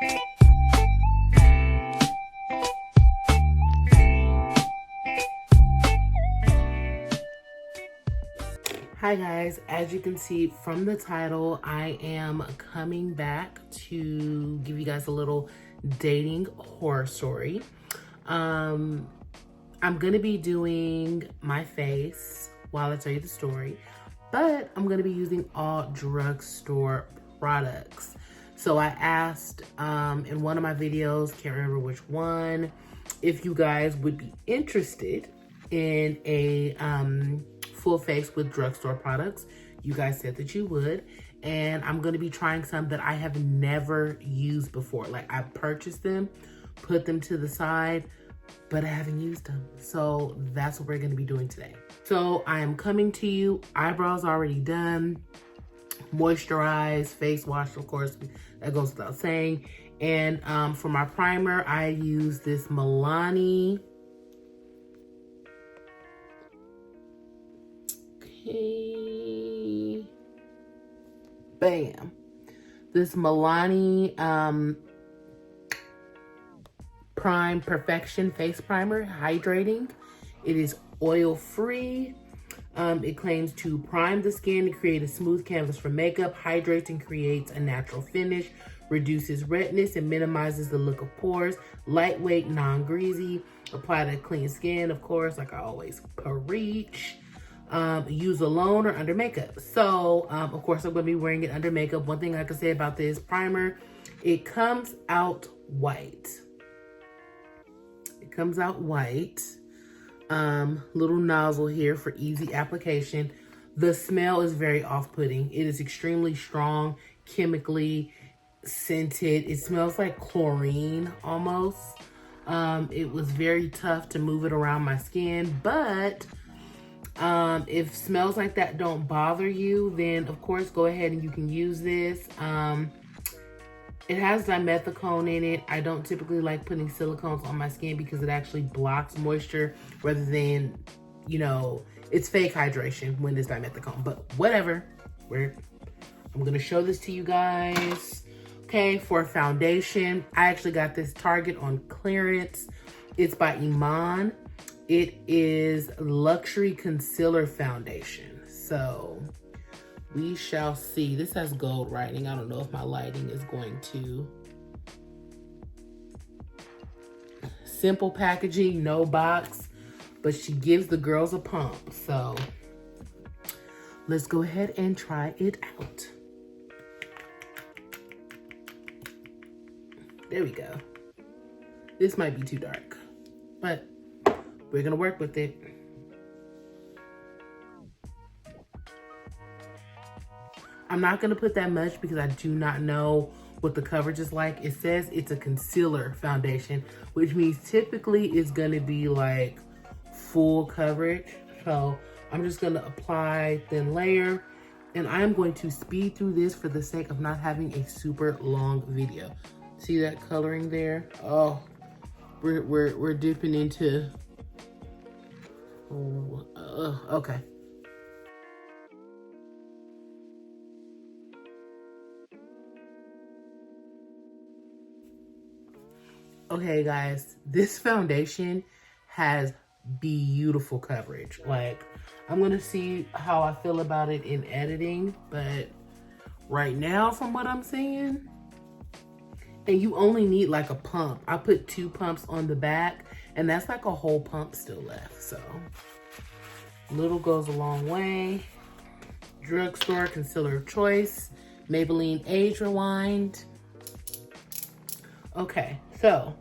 Hi guys, as you can see from the title, I am coming back to give you guys a little dating horror story. I'm gonna be doing my face while I tell you the story, but I'm gonna be using all drugstore products. So I asked in one of my videos, can't remember which one, if you guys would be interested in a full face with drugstore products. You guys said that you would, and I'm going to be trying some that I have never used before. Like, I purchased them, put them to the side, but I haven't used them. So that's what we're going to be doing today. So I am coming to you, eyebrows already done, moisturized, face wash, of course, that goes without saying. And for my primer, I use this Milani. Okay. Bam. This Milani Prime Perfection Face Primer, hydrating. It is oil-free. It claims to prime the skin to create a smooth canvas for makeup, hydrates and creates a natural finish, reduces redness and minimizes the look of pores, lightweight, non-greasy, apply to clean skin, of course, like I always preach. Use alone or under makeup. So, of course, I'm going to be wearing it under makeup. One thing I can say about this primer, it comes out white. It comes out white. Little nozzle here for easy application. The smell is very off-putting. It is extremely strong, chemically scented. It smells like chlorine almost. It was very tough to move it around my skin, but if smells like that don't bother you, then of course go ahead and you can use this. It has dimethicone in it. I don't typically like putting silicones on my skin because it actually blocks moisture rather than, you know, it's fake hydration when it's dimethicone, but whatever. I'm gonna show this to you guys. Okay, for foundation, I actually got this Target on clearance. It's by Iman. It is Luxury Concealer Foundation. So we shall see. This has gold writing. I don't know if my lighting is going to. Simple packaging, no box, but she gives the girls a pump. So let's go ahead and try it out. There we go. This might be too dark, but we're gonna work with it. I'm not gonna put that much because I do not know what the coverage is like. It says it's a concealer foundation, which means typically it's gonna be like full coverage. So I'm just gonna apply thin layer, and I am going to speed through this for the sake of not having a super long video. See that coloring there? Oh, we're dipping into. Okay. Okay, guys, this foundation has beautiful coverage. Like, I'm gonna see how I feel about it in editing, but right now, from what I'm seeing, and you only need like a pump. I put 2 pumps on the back, and that's like a whole pump still left. So little goes a long way. Drugstore concealer of choice, Maybelline Age Rewind. Okay, so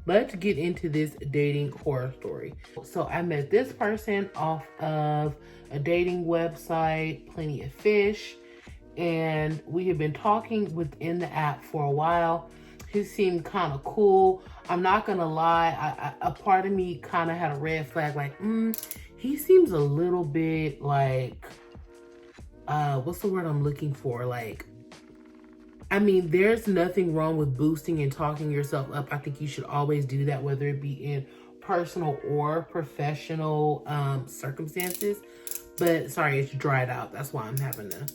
let's get into this dating horror story. So I met this person off of a dating website, Plenty of Fish, and we have been talking within the app for a while. He seemed kind of cool. I'm not gonna lie, a part of me kind of had a red flag, like, he seems a little bit like, what's the word I'm looking for? Like, I mean, there's nothing wrong with boosting and talking yourself up. I think you should always do that, whether it be in personal or professional circumstances. But sorry, it's dried out. That's why I'm having to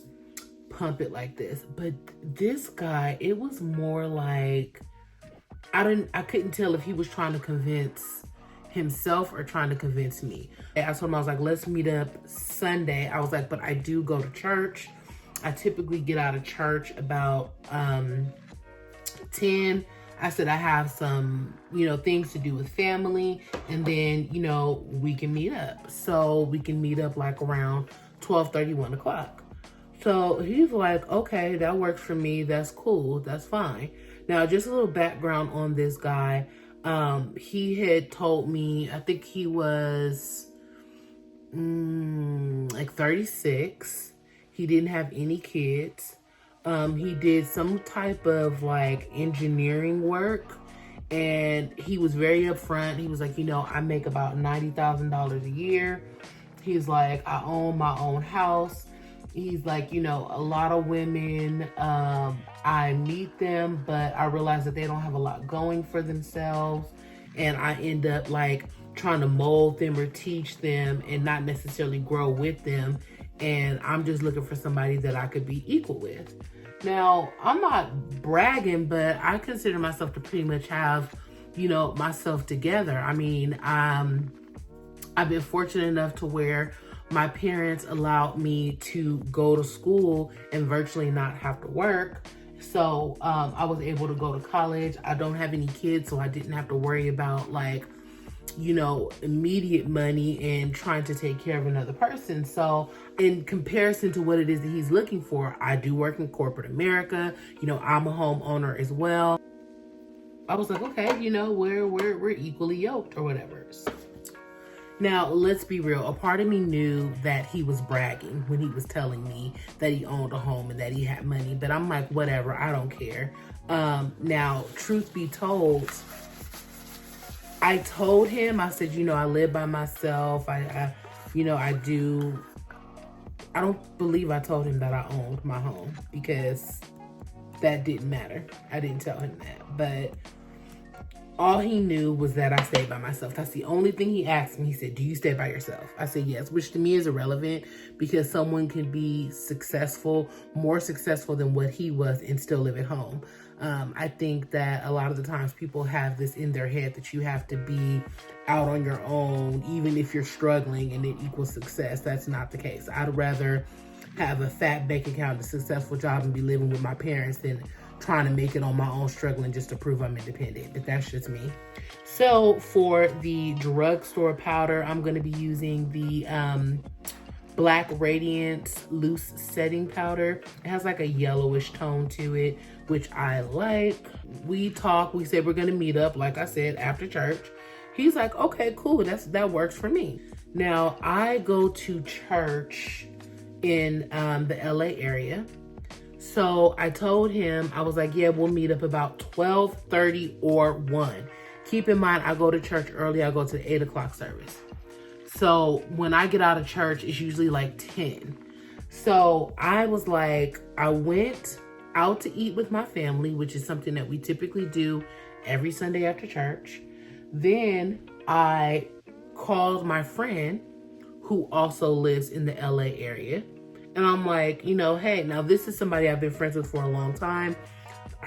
pump it like this. But this guy, it was more like, I couldn't tell if he was trying to convince himself or trying to convince me. I told him, I was like, let's meet up Sunday. I was like, but I do go to church. I typically get out of church about 10. I said, I have some, things to do with family, and then, we can meet up. So we can meet up like around 12:30, 1 o'clock. So he's like, okay, that works for me. That's cool. That's fine. Now, just a little background on this guy. He had told me, I think he was like 36. He didn't have any kids. He did some type of like engineering work, and he was very upfront. He was like, I make about $90,000 a year. He's like, I own my own house. He's like, a lot of women, I meet them, but I realize that they don't have a lot going for themselves. And I end up like trying to mold them or teach them and not necessarily grow with them. And I'm just looking for somebody that I could be equal with. Now, I'm not bragging, but I consider myself to pretty much have, myself together. I mean, I've been fortunate enough to where my parents allowed me to go to school and virtually not have to work. So I was able to go to college. I don't have any kids, so I didn't have to worry about like, immediate money and trying to take care of another person. So in comparison to what it is that he's looking for, I do work in corporate America. I'm a homeowner as well. I was like, okay, we're equally yoked or whatever. Now, let's be real. A part of me knew that he was bragging when he was telling me that he owned a home and that he had money, but I'm like, whatever, I don't care. Now, truth be told, I told him, I said, I live by myself. I don't believe I told him that I owned my home, because that didn't matter. I didn't tell him that, but all he knew was that I stayed by myself. That's the only thing he asked me. He said, do you stay by yourself? I said, yes, which to me is irrelevant, because someone can be successful, more successful than what he was, and still live at home. I think that a lot of the times people have this in their head that you have to be out on your own, even if you're struggling, and it equals success. That's not the case. I'd rather have a fat bank account, a successful job, and be living with my parents than trying to make it on my own, struggling just to prove I'm independent. But that's just me. So for the drugstore powder, I'm going to be using the Black Radiance Loose Setting Powder. It has like a yellowish tone to it, which I like. We said we're going to meet up, like I said, after church. He's like, okay, cool. That works for me. Now, I go to church in the LA area. So I told him, I was like, yeah, we'll meet up about 12:30 or 1. Keep in mind, I go to church early. I go to the 8 o'clock service. So when I get out of church, it's usually like 10. So I was like, I went out to eat with my family, which is something that we typically do every Sunday after church. Then I called my friend who also lives in the LA area. And I'm like, hey, now this is somebody I've been friends with for a long time.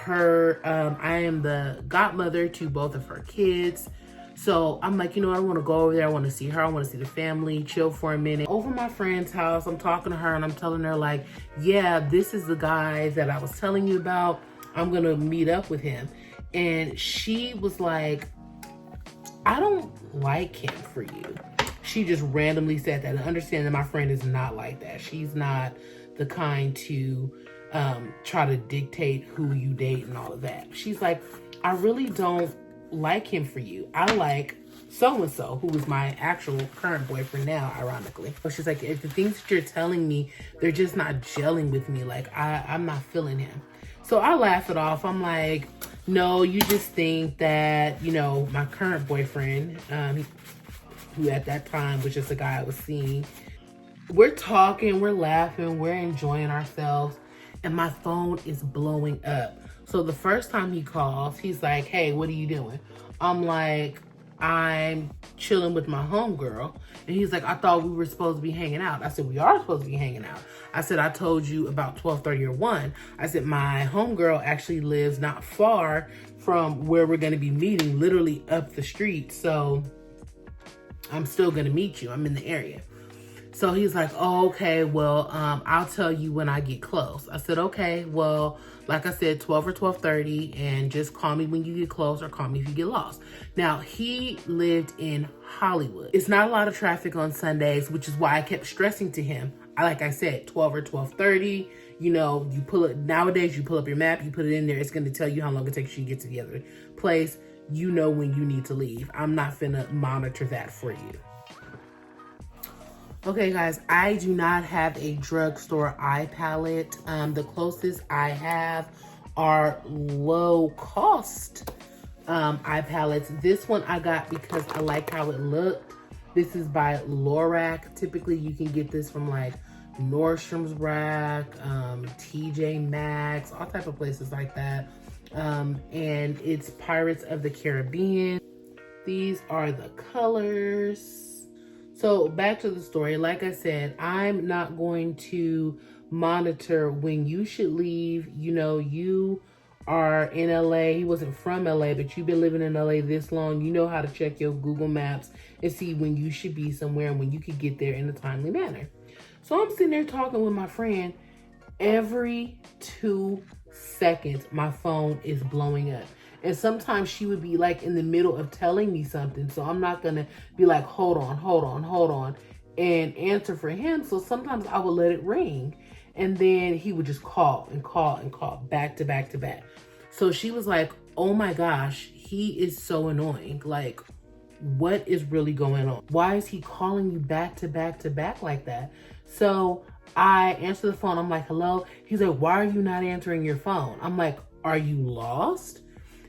I am the godmother to both of her kids. So I'm like, I want to go over there. I want to see her. I want to see the family, chill for a minute. Over my friend's house, I'm talking to her and I'm telling her like, yeah, this is the guy that I was telling you about. I'm going to meet up with him. And she was like, I don't like him for you. She just randomly said that. And understand that my friend is not like that. She's not the kind to try to dictate who you date and all of that. She's like, I really don't like him for you. I like so-and-so, who is my actual current boyfriend now, ironically. But she's like, if the things that you're telling me, they're just not gelling with me. Like, I'm not feeling him. So I laugh it off. I'm like, no, you just think that, my current boyfriend, who at that time was just the guy I was seeing, we're talking, we're laughing, we're enjoying ourselves, and my phone is blowing up. So the first time he calls, he's like, hey, what are you doing? I'm like, I'm chilling with my homegirl. And he's like, I thought we were supposed to be hanging out. I said, we are supposed to be hanging out. I said, I told you about 12:30 or 1. I said, my homegirl actually lives not far from where we're going to be meeting, literally up the street. So I'm still going to meet you. I'm in the area. So he's like, oh, okay, well, I'll tell you when I get close. I said, okay, well, like I said, 12 or 12:30, and just call me when you get close or call me if you get lost. Now, he lived in Hollywood. It's not a lot of traffic on Sundays, which is why I kept stressing to him. Like I said, 12 or 12:30, you know, you pull it, nowadays you pull up your map, you put it in there, it's going to tell you how long it takes you to get to the other place. You know when you need to leave. I'm not finna monitor that for you. Okay, guys, I do not have a drugstore eye palette. The closest I have are low cost eye palettes. This one I got because I like how it looked. This is by Lorac. Typically, you can get this from like Nordstrom's Rack, TJ Maxx, all type of places like that. And it's Pirates of the Caribbean. These are the colors. So back to the story. Like I said, I'm not going to monitor when you should leave. You know, you are in LA. He wasn't from LA, but you've been living in LA this long. You know how to check your Google Maps and see when you should be somewhere and when you could get there in a timely manner. So I'm sitting there talking with my friend. Every 2 seconds, my phone is blowing up. And sometimes she would be like in the middle of telling me something. So I'm not going to be like, hold on, and answer for him. So sometimes I would let it ring. And then he would just call and call back to back to back. So she was like, oh my gosh, he is so annoying. Like, what is really going on? Why is he calling you back to back to back like that? So I answer the phone. I'm like, hello? He's like, why are you not answering your phone? I'm like, are you lost?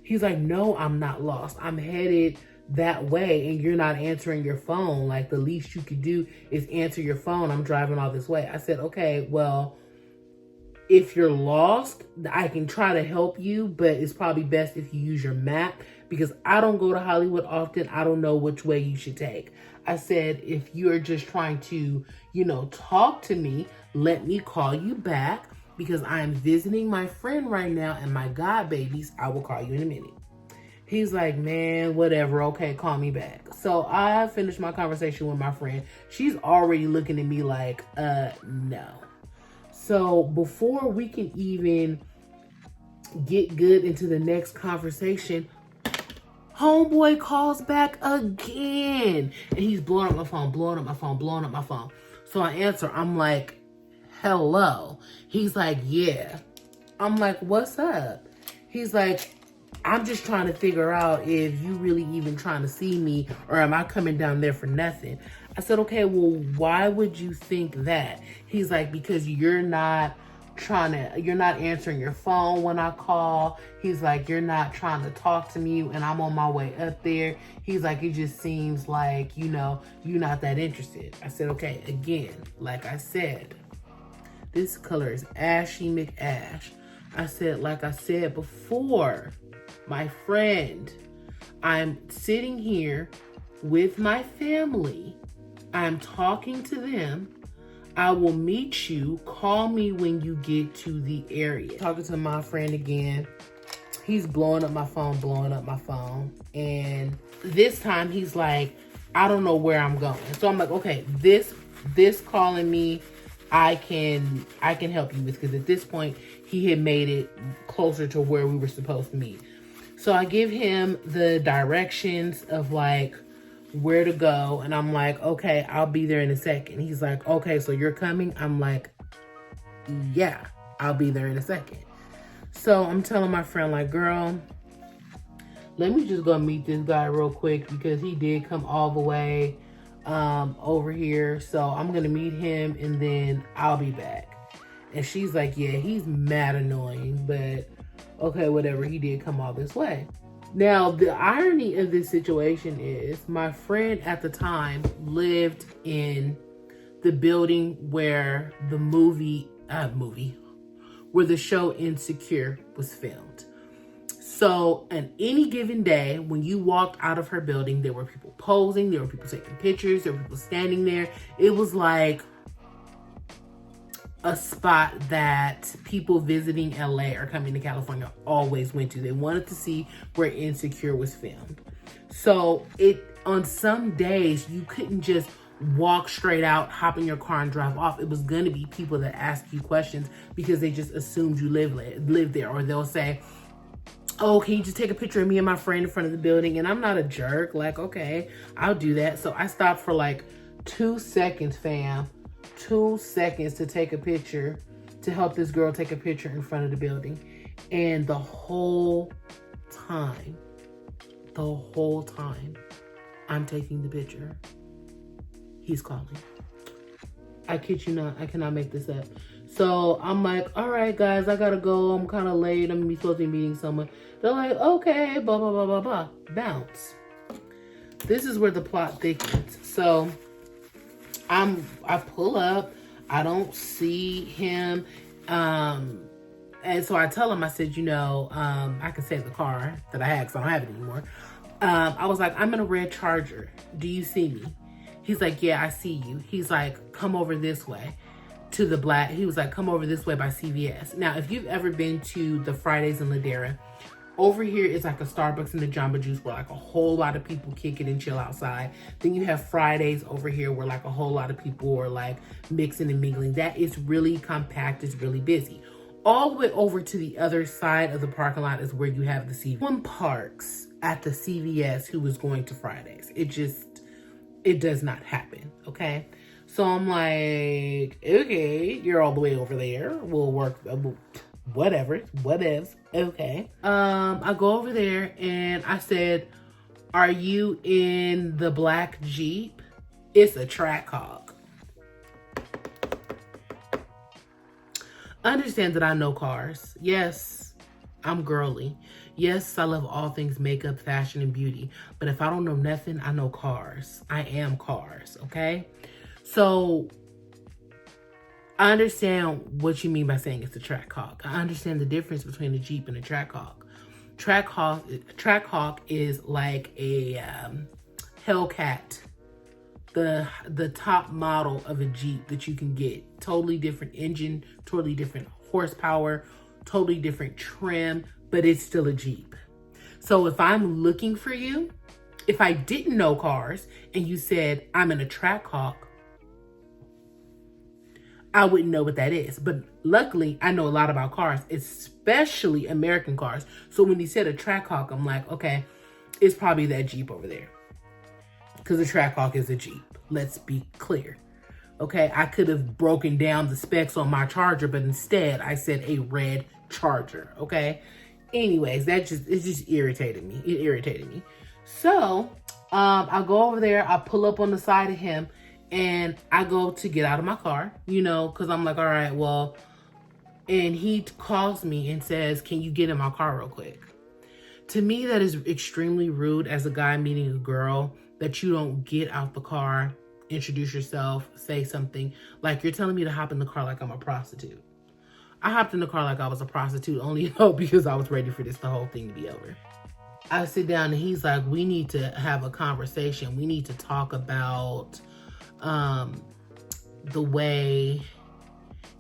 He's like, no, I'm not lost. I'm headed that way and you're not answering your phone. Like, the least you could do is answer your phone. I'm driving all this way. I said, okay, well, if you're lost, I can try to help you, but it's probably best if you use your map because I don't go to Hollywood often. I don't know which way you should take. I said, if you're just trying to, you know, talk to me, let me call you back. Because I'm visiting my friend right now and my god babies. I will call you in a minute. He's like, man, whatever. Okay, call me back. So I finished my conversation with my friend. She's already looking at me like, no. So before we can even get good into the next conversation, homeboy calls back again. And he's blowing up my phone. So I answer. I'm like, hello. He's like, yeah. I'm like, what's up? He's like, I'm just trying to figure out if you really even trying to see me or am I coming down there for nothing? I said, okay, well, why would you think that? He's like, because you're not answering your phone when I call. He's like, you're not trying to talk to me and I'm on my way up there. He's like, it just seems like, you know, you're not that interested. I said, okay, again, like I said, this color is Ashy McAsh. I said, like I said before, my friend, I'm sitting here with my family. I'm talking to them. I will meet you. Call me when you get to the area. Talking to my friend again. He's blowing up my phone. And this time he's like, I don't know where I'm going. So I'm like, okay, this calling me, I can help you with, because at this point he had made it closer to where we were supposed to meet. So I give him the directions of like where to go, and I'm like, okay, I'll be there in a second. He's like, okay, so you're coming? I'm like, yeah, I'll be there in a second. So I'm telling my friend, like, girl, let me just go meet this guy real quick because he did come all the way over here. So I'm gonna meet him and then I'll be back. And she's like, yeah, he's mad annoying, but okay, whatever, he did come all this way. Now, the irony of this situation is my friend at the time lived in the building where the where the show Insecure was filmed. So on any given day, when you walked out of her building, there were people posing, there were people taking pictures, there were people standing there. It was like a spot that people visiting LA or coming to California always went to. They wanted to see where Insecure was filmed. So on some days, you couldn't just walk straight out, hop in your car and drive off. It was going to be people that ask you questions because they just assumed you live there. Or they'll say, oh, can you just take a picture of me and my friend in front of the building? And I'm not a jerk. Like, okay, I'll do that. So I stopped for like 2 seconds, fam. 2 seconds to take a picture, to help this girl take a picture in front of the building. And the whole time, I'm taking the picture, he's calling. I kid you not, I cannot make this up. So I'm like, all right, guys, I gotta go. I'm kind of late. I'm supposed to be meeting someone. They're like, okay, blah, blah, blah, blah, blah. Bounce. This is where the plot thickens. So I pull up. I don't see him. And so I tell him, I said, I can save the car that I had because I don't have it anymore. I was like, I'm in a red Charger. Do you see me? He's like, yeah, I see you. He's like, come over this way to the black. He was like, come over this way by CVS. Now, if you've ever been to the Fridays in Ladera, over here is like a Starbucks and a Jamba Juice where like a whole lot of people kick it and chill outside. Then you have Fridays over here where like a whole lot of people are like mixing and mingling. That is really compact. It's really busy. All the way over to the other side of the parking lot is where you have the CVS. One parks at the CVS who is going to Fridays. It does not happen, okay? So I'm like, okay, you're all the way over there. We'll work, whatevs, okay. I go over there and I said, are you in the black Jeep? It's a Trackhawk. Understand that I know cars. Yes, I'm girly. Yes, I love all things makeup, fashion, and beauty. But if I don't know nothing, I know cars. I am cars, okay? So I understand what you mean by saying it's a Trackhawk. I understand the difference between a Jeep and a Trackhawk. Trackhawk is like a Hellcat, the top model of a Jeep that you can get. Totally different engine, totally different horsepower, totally different trim, but it's still a Jeep. So if I'm looking for you, if I didn't know cars and you said I'm in a Trackhawk, I wouldn't know what that is. But luckily, I know a lot about cars, especially American cars. So when he said a Trackhawk, I'm like, okay, it's probably that Jeep over there. Because a Trackhawk is a Jeep. Let's be clear. Okay, I could have broken down the specs on my Charger, but instead I said a red Charger. Okay. Anyways, it just irritated me. It irritated me. So I go over there. I pull up on the side of him. And I go to get out of my car, because I'm like, all right, well, and he calls me and says, can you get in my car real quick? To me, that is extremely rude as a guy meeting a girl that you don't get out the car, introduce yourself, say something. Like you're telling me to hop in the car like I'm a prostitute. I hopped in the car like I was a prostitute only because I was ready for the whole thing to be over. I sit down and he's like, we need to have a conversation. We need to talk about the way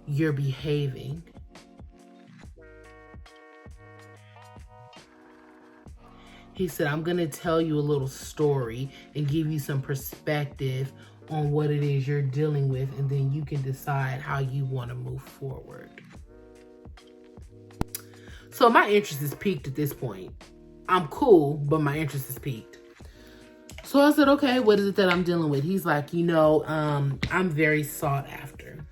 you're behaving. He said, I'm going to tell you a little story and give you some perspective on what it is you're dealing with, and then you can decide how you want to move forward. So my interest is piqued at this point. I'm cool, but my interest is piqued. So I said, okay, what is it that I'm dealing with? He's like, I'm very sought after.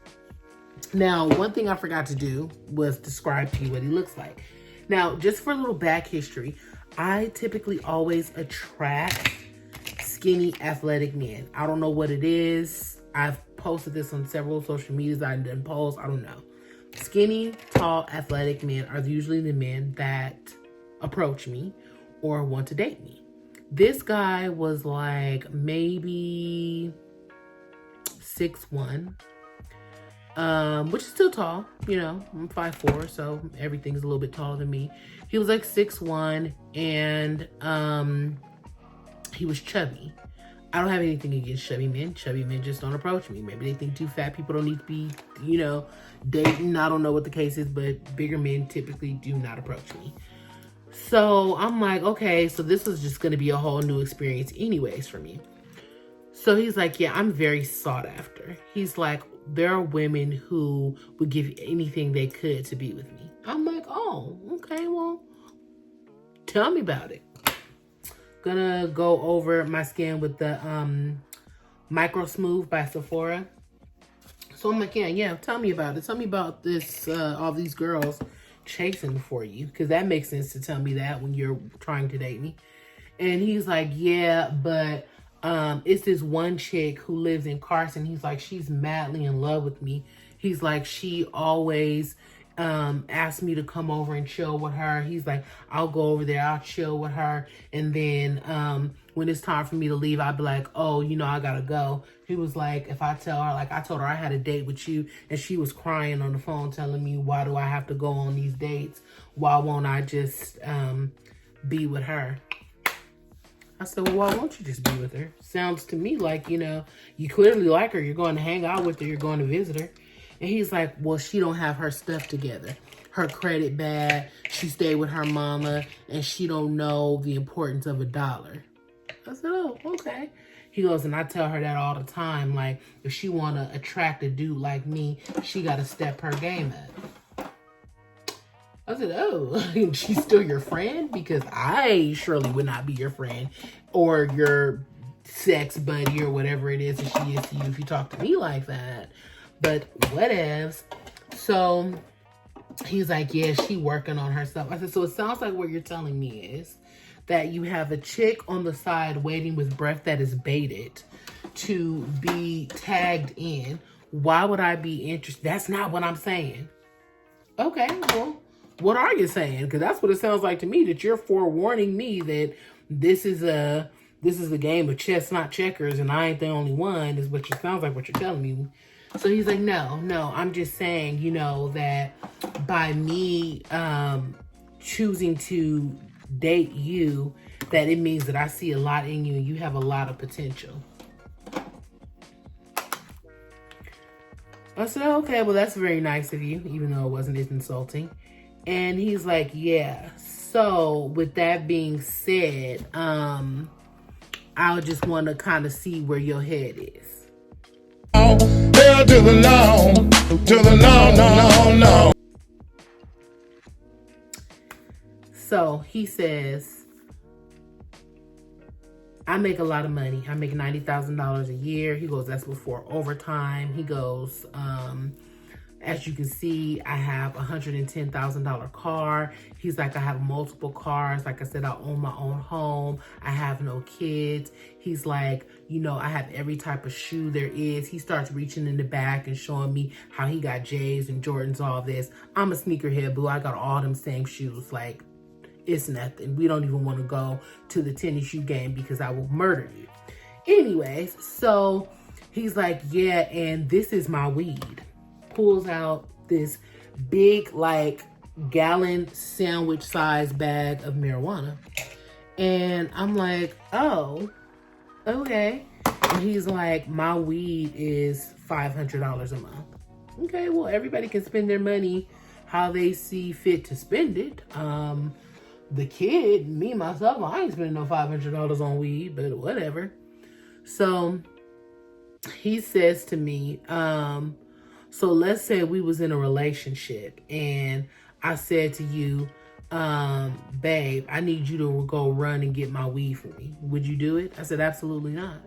Now, one thing I forgot to do was describe to you what he looks like. Now, just for a little back history, I typically always attract skinny, athletic men. I don't know what it is. I've posted this on several social medias. I've done polls. I don't know. Skinny, tall, athletic men are usually the men that approach me or want to date me. This guy was like maybe 6'1", which is still tall. You know, I'm 5'4", so everything's a little bit taller than me. He was like 6'1", and he was chubby. I don't have anything against chubby men. Chubby men just don't approach me. Maybe they think too fat people don't need to be, you know, dating. I don't know what the case is, but bigger men typically do not approach me. So I'm like, okay, so this is just going to be a whole new experience anyways for me. So he's like, yeah, I'm very sought after. He's like, there are women who would give anything they could to be with me. I'm like, oh, okay, well, tell me about it. Gonna go over my skin with the Micro Smooth by Sephora. So I'm like, yeah, tell me about it. Tell me about this, all these girls chasing for you, because that makes sense to tell me that when you're trying to date me. And he's like, yeah, but it's this one chick who lives in Carson. He's like, she's madly in love with me. He's like, she always asked me to come over and chill with her. He's like, I'll go over there, I'll chill with her, and then when it's time for me to leave, I'll be like, oh, you know, I gotta go. He was like, if I tell her, like, I told her I had a date with you, and she was crying on the phone telling me, why do I have to go on these dates? Why won't I just be with her? I said, well, why won't you just be with her? Sounds to me like, you know, you clearly like her. You're going to hang out with her. You're going to visit her. And he's like, well, she don't have her stuff together. Her credit bad. She stayed with her mama, and she don't know the importance of $1. I said, oh, okay. He goes, and I tell her that all the time. Like, if she want to attract a dude like me, she got to step her game up. I said, oh, she's still your friend? Because I surely would not be your friend or your sex buddy or whatever it is that she is to you if you talk to me like that. But whatevs. So he's like, yeah, she working on herself. I said, so it sounds like what you're telling me is that you have a chick on the side waiting with breath that is baited to be tagged in. Why would I be interested? That's not what I'm saying. Okay, well, what are you saying? Because that's what it sounds like to me, that you're forewarning me that this is a game of chess, not checkers, and I ain't the only one, is what it sounds like what you're telling me. So he's like, no, I'm just saying, you know, that by me choosing to date you, that it means that I see a lot in you and you have a lot of potential. I said, okay, well, that's very nice of you, even though it wasn't as insulting. And he's like, yeah. So with that being said, I just want to kind of see where your head is. To the no. So he says, I make a lot of money. I make $90,000 a year. He goes, that's before overtime. He goes, as you can see, I have a $110,000 car. He's like, I have multiple cars. Like I said, I own my own home. I have no kids. He's like, you know, I have every type of shoe there is. He starts reaching in the back and showing me how he got J's and Jordans, all this. I'm a sneakerhead, boo. I got all them same shoes. Like, it's nothing. We don't even want to go to the tennis shoe game because I will murder you. Anyways, so he's like, yeah, and this is my weed. Pulls out this big, like, gallon sandwich size bag of marijuana. And I'm like, oh, okay. And he's like, my weed is $500 a month. Okay, well, everybody can spend their money how they see fit to spend it. The kid, me, myself, I ain't spending no $500 on weed, but whatever. So he says to me, so let's say we was in a relationship and I said to you, babe, I need you to go run and get my weed for me. Would you do it? I said, absolutely not.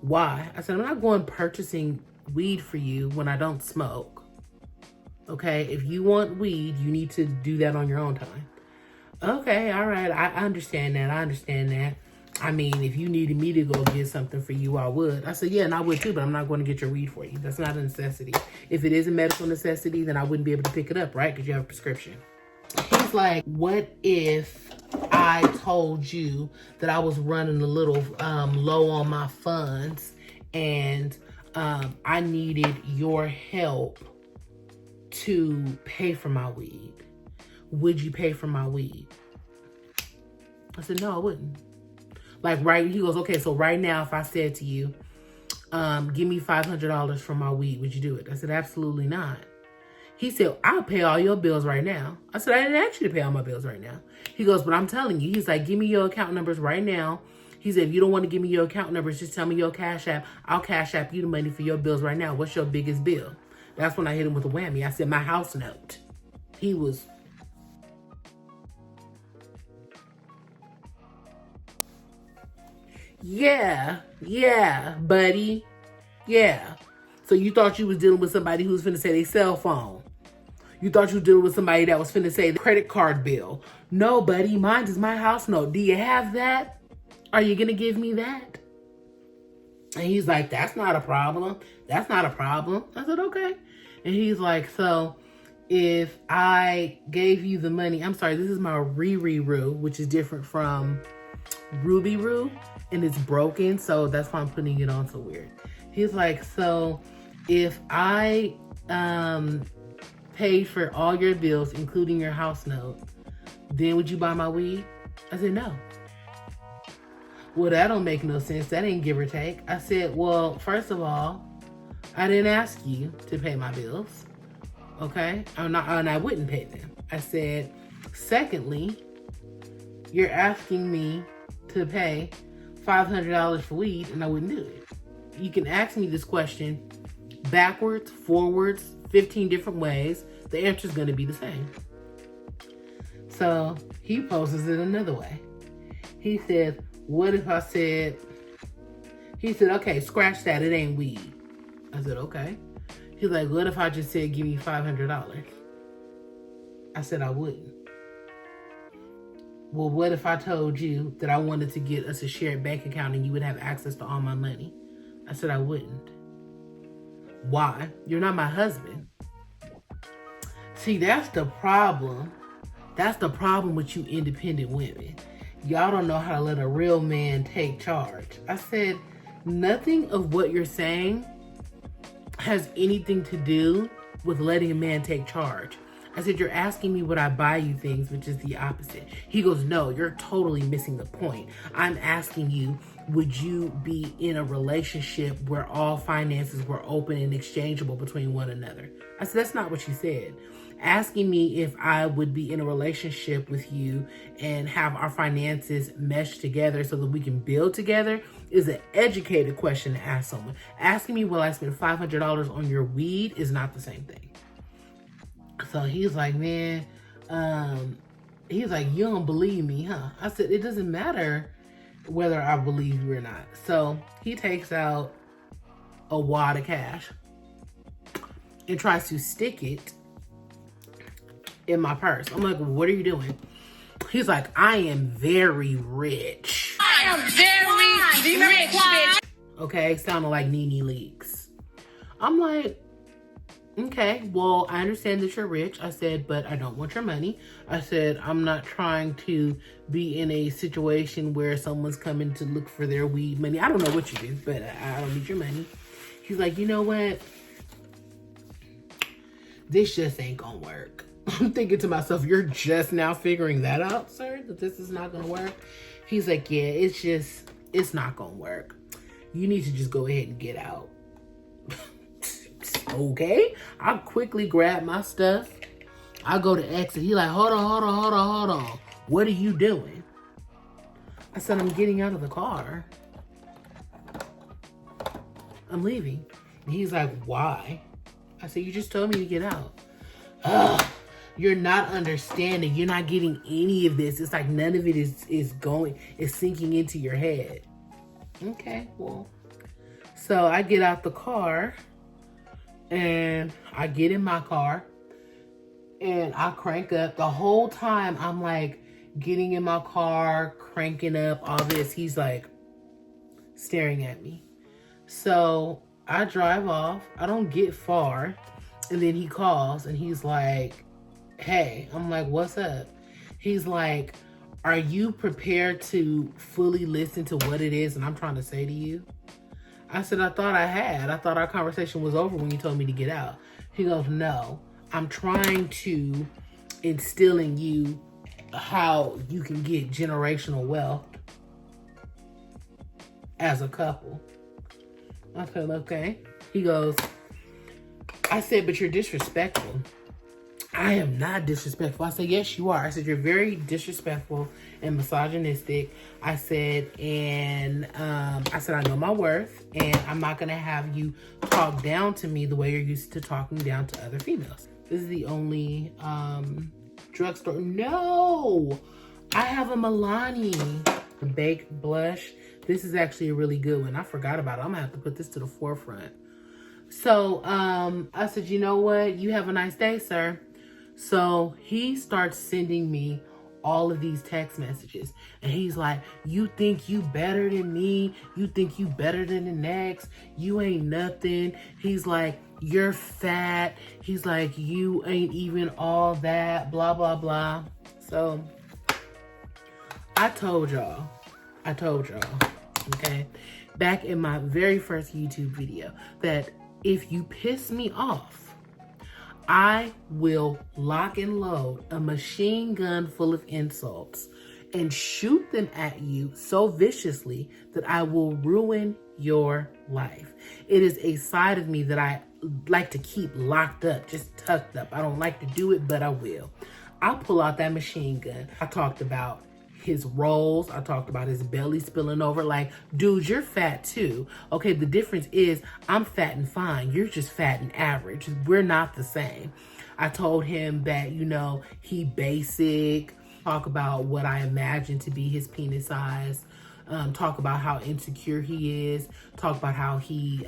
Why? I said, I'm not going purchasing weed for you when I don't smoke. Okay? If you want weed, you need to do that on your own time. Okay, all right. I understand that. I mean, if you needed me to go get something for you, I would. I said, yeah, and I would too, but I'm not going to get your weed for you. That's not a necessity. If it is a medical necessity, then I wouldn't be able to pick it up, right? Because you have a prescription. He's like, what if I told you that I was running a little low on my funds and I needed your help to pay for my weed. Would you pay for my weed? I said, no, I wouldn't. Like, right, he goes, okay, so right now, if I said to you, give me $500 for my weed, would you do it? I said, absolutely not. He said, I'll pay all your bills right now. I said, I didn't ask you to pay all my bills right now. He goes, but I'm telling you. He's like, give me your account numbers right now. He said, if you don't want to give me your account numbers, just tell me your Cash App. I'll Cash App you the money for your bills right now. What's your biggest bill? That's when I hit him with a whammy. I said, my house note. He was... Yeah, buddy. Yeah. So you thought you was dealing with somebody who was finna say their cell phone. You thought you was dealing with somebody that was finna say the credit card bill. No, buddy, mine is my house note. Do you have that? Are you gonna give me that? And he's like, that's not a problem. That's not a problem. I said, okay. And he's like, so if I gave you the money, I'm sorry, this is my Riri-Roo, which is different from Ruby-Roo, and it's broken, so that's why I'm putting it on so weird. He's like, so if I paid for all your bills, including your house note, then would you buy my weed? I said, no. Well, that don't make no sense. That ain't give or take. I said, well, first of all, I didn't ask you to pay my bills, okay? And I wouldn't pay them. I said, secondly, you're asking me to pay $500 for weed, and I wouldn't do it. You can ask me this question backwards, forwards, 15 different ways. The answer is going to be the same. So he poses it another way. He said, what if I said, he said, okay, scratch that. It ain't weed. I said, okay. He's like, what if I just said, give me $500? I said, I wouldn't. Well, what if I told you that I wanted to get us a shared bank account and you would have access to all my money? I said, I wouldn't. Why? You're not my husband. See, that's the problem. That's the problem with you independent women. Y'all don't know how to let a real man take charge. I said, nothing of what you're saying has anything to do with letting a man take charge. I said, you're asking me would I buy you things, which is the opposite. He goes, no, you're totally missing the point. I'm asking you, would you be in a relationship where all finances were open and exchangeable between one another? I said, that's not what you said. Asking me if I would be in a relationship with you and have our finances meshed together so that we can build together is an educated question to ask someone. Asking me will I spend $500 on your weed is not the same thing. So he's like, man, he's like, you don't believe me, huh? I said, it doesn't matter whether I believe you or not. So he takes out a wad of cash and tries to stick it in my purse. I'm like, what are you doing? He's like, I am very rich. I am very rich, bitch. Okay, sounding like Nene Leakes. I'm like, okay, well, I understand that you're rich. I said, but I don't want your money. I said, I'm not trying to be in a situation where someone's coming to look for their weed money. I don't know what you do, but I don't need your money. He's like, you know what? This just ain't gonna work. I'm thinking to myself, you're just now figuring that out, sir, that this is not gonna work? He's like, yeah, it's not gonna work. You need to just go ahead and get out. Okay, I quickly grab my stuff. I go to exit. He like, hold on. What are you doing? I said, I'm getting out of the car. I'm leaving. And he's like, why? I said, you just told me to get out. Ugh, you're not understanding. You're not getting any of this. It's like none of it is sinking into your head. Okay, well. So I get out the car. And I get in my car and I crank up. The whole time I'm like getting in my car, cranking up all this. He's like staring at me. So I drive off. I don't get far. And then he calls and he's like, hey. I'm like, what's up? He's like, are you prepared to fully listen to what it is and I'm trying to say to you? I said, I thought I had. I thought our conversation was over when you told me to get out. He goes, no, I'm trying to instill in you how you can get generational wealth as a couple. I said, okay. He goes, I said, but you're disrespectful. I am not disrespectful. I said, yes, you are. I said, you're very disrespectful and misogynistic. I said, and I said, I know my worth, and I'm not going to have you talk down to me the way you're used to talking down to other females. This is the only drugstore. No, I have a Milani baked blush. This is actually a really good one. I forgot about it. I'm gonna have to put this to the forefront. So I said, you know what? You have a nice day, sir. So he starts sending me all of these text messages, and he's like, you think you better than me? You think you better than the next? You ain't nothing. He's like, you're fat. He's like, you ain't even all that, blah, blah, blah. So I told y'all, okay, back in my very first YouTube video, that if you piss me off, I will lock and load a machine gun full of insults and shoot them at you so viciously that I will ruin your life. It is a side of me that I like to keep locked up, just tucked up. I don't like to do it, but I will. I'll pull out that machine gun. I talked about his rolls. I talked about his belly spilling over. Like, dude, you're fat too. Okay, the difference is I'm fat and fine. You're just fat and average. We're not the same. I told him that, you know, he basic. Talk about what I imagine to be his penis size. Talk about how insecure he is. Talk about how he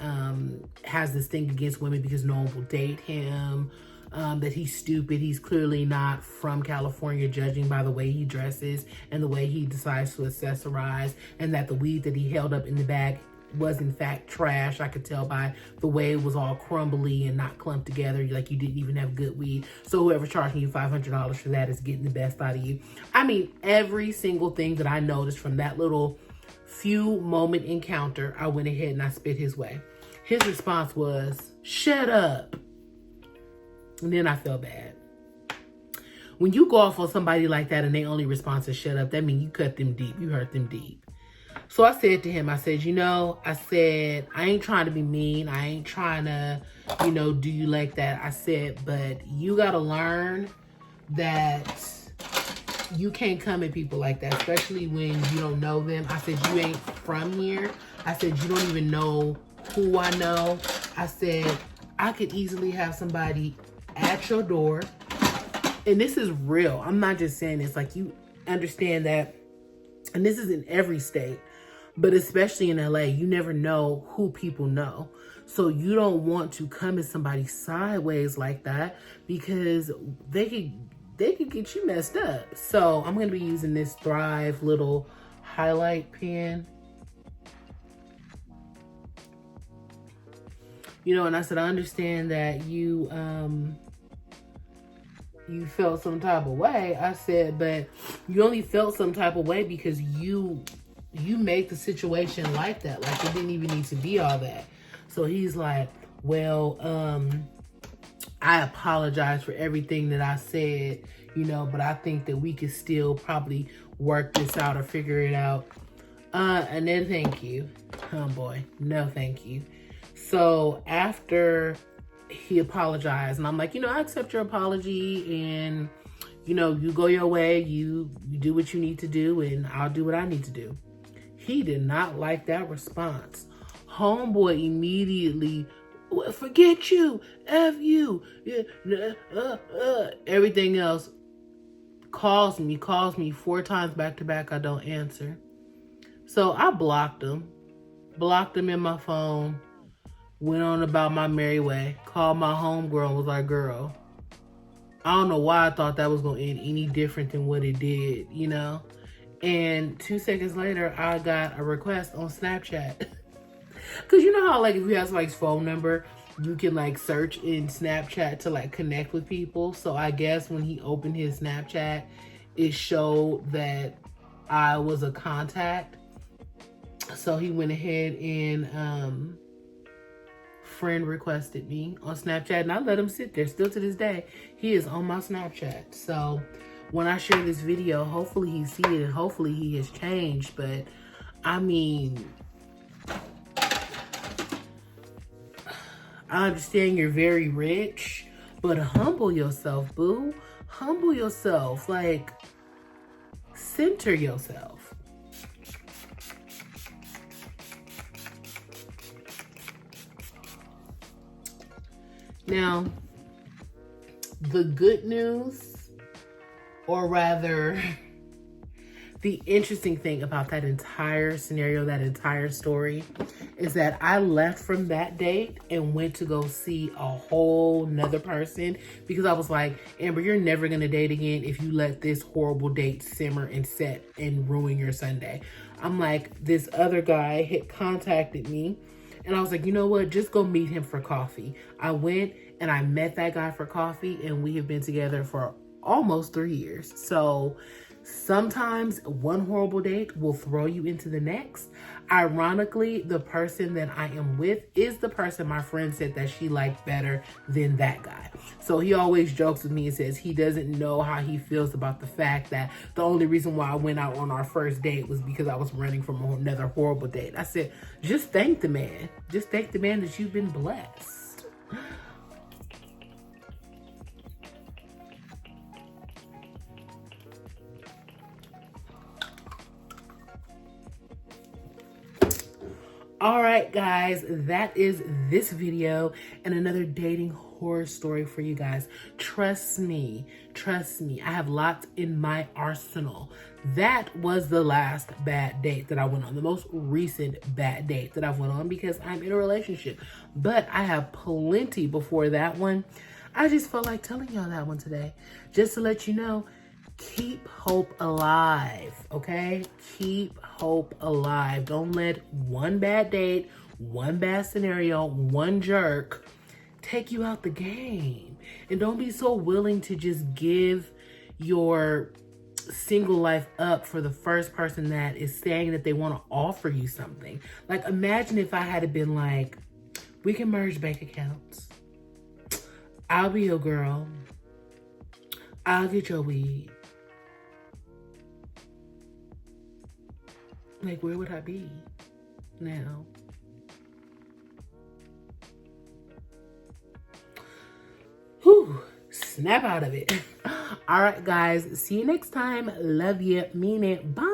has this thing against women because no one will date him. That he's stupid. He's clearly not from California, judging by the way he dresses and the way he decides to accessorize, and that the weed that he held up in the bag was in fact trash. I could tell by the way it was all crumbly and not clumped together, like you didn't even have good weed. So whoever's charging you $500 for that is getting the best out of you. I mean, every single thing that I noticed from that little few moment encounter, I went ahead and I spit his way. His response was, shut up. And then I felt bad. When you go off on somebody like that and they only response is shut up, that means you cut them deep. You hurt them deep. So I said to him, I said, you know, I ain't trying to be mean. I ain't trying to, you know, do you like that. I said, but you got to learn that you can't come at people like that, especially when you don't know them. I said, you ain't from here. I said, you don't even know who I know. I said, I could easily have somebody at your door, and this is real. I'm not just saying this, like, you understand that, and this is in every state, but especially in LA, you never know who people know. So you don't want to come at somebody sideways like that, because they could get you messed up. So I'm going to be using this Thrive little highlight pen. You know, and I said, I understand that you felt some type of way. I said, but you only felt some type of way because you made the situation like that. Like, it didn't even need to be all that. So he's like, well, I apologize for everything that I said, you know, but I think that we could still probably work this out or figure it out. And then thank you. Oh boy, no thank you. So after he apologized, and I'm like, you know, I accept your apology, and, you know, you go your way, you do what you need to do, and I'll do what I need to do. He did not like that response. Homeboy immediately, forget you, F you, everything else. Calls me 4 times back to back. I don't answer. So I blocked him in my phone. Went on about my merry way. Called my homegirl and was like, girl, I don't know why I thought that was going to end any different than what it did, you know? And 2 seconds later, I got a request on Snapchat. Because you know how, like, if you have somebody's phone number, you can, like, search in Snapchat to, like, connect with people. So I guess when he opened his Snapchat, it showed that I was a contact. So he went ahead and friend requested me on Snapchat, and I let him sit there. Still to this day, he is on my Snapchat. So when I share this video, hopefully he see it and hopefully he has changed. But I mean, I understand you're very rich, but humble yourself, boo. Humble yourself. Like, center yourself. Now, the good news, or rather, the interesting thing about that entire scenario, that entire story, is that I left from that date and went to go see a whole nother person because I was like, Amber, you're never gonna date again if you let this horrible date simmer and set and ruin your Sunday. I'm like, this other guy had contacted me and I was like, you know what? Just go meet him for coffee. I went and I met that guy for coffee and we have been together for almost 3 years. So sometimes one horrible date will throw you into the next. Ironically, the person that I am with is the person my friend said that she liked better than that guy. So he always jokes with me and says he doesn't know how he feels about the fact that the only reason why I went out on our first date was because I was running from another horrible date. I said, just thank the man. Just thank the man that you've been blessed. All right, guys, that is this video and another dating horror story for you guys. Trust me, I have lots in my arsenal. That was the last bad date that I went on, the most recent bad date that I've went on because I'm in a relationship. But I have plenty before that one. I just felt like telling y'all that one today, just to let you know, keep hope alive, okay? Keep hope alive. Don't let one bad date, one bad scenario, one jerk take you out the game. And don't be so willing to just give your single life up for the first person that is saying that they want to offer you something. Like, imagine if I had been like, we can merge bank accounts. I'll be your girl. I'll get your weed. Like, where would I be now? Whew, snap out of it. All right, guys. See you next time. Love you. Mean it. Bye.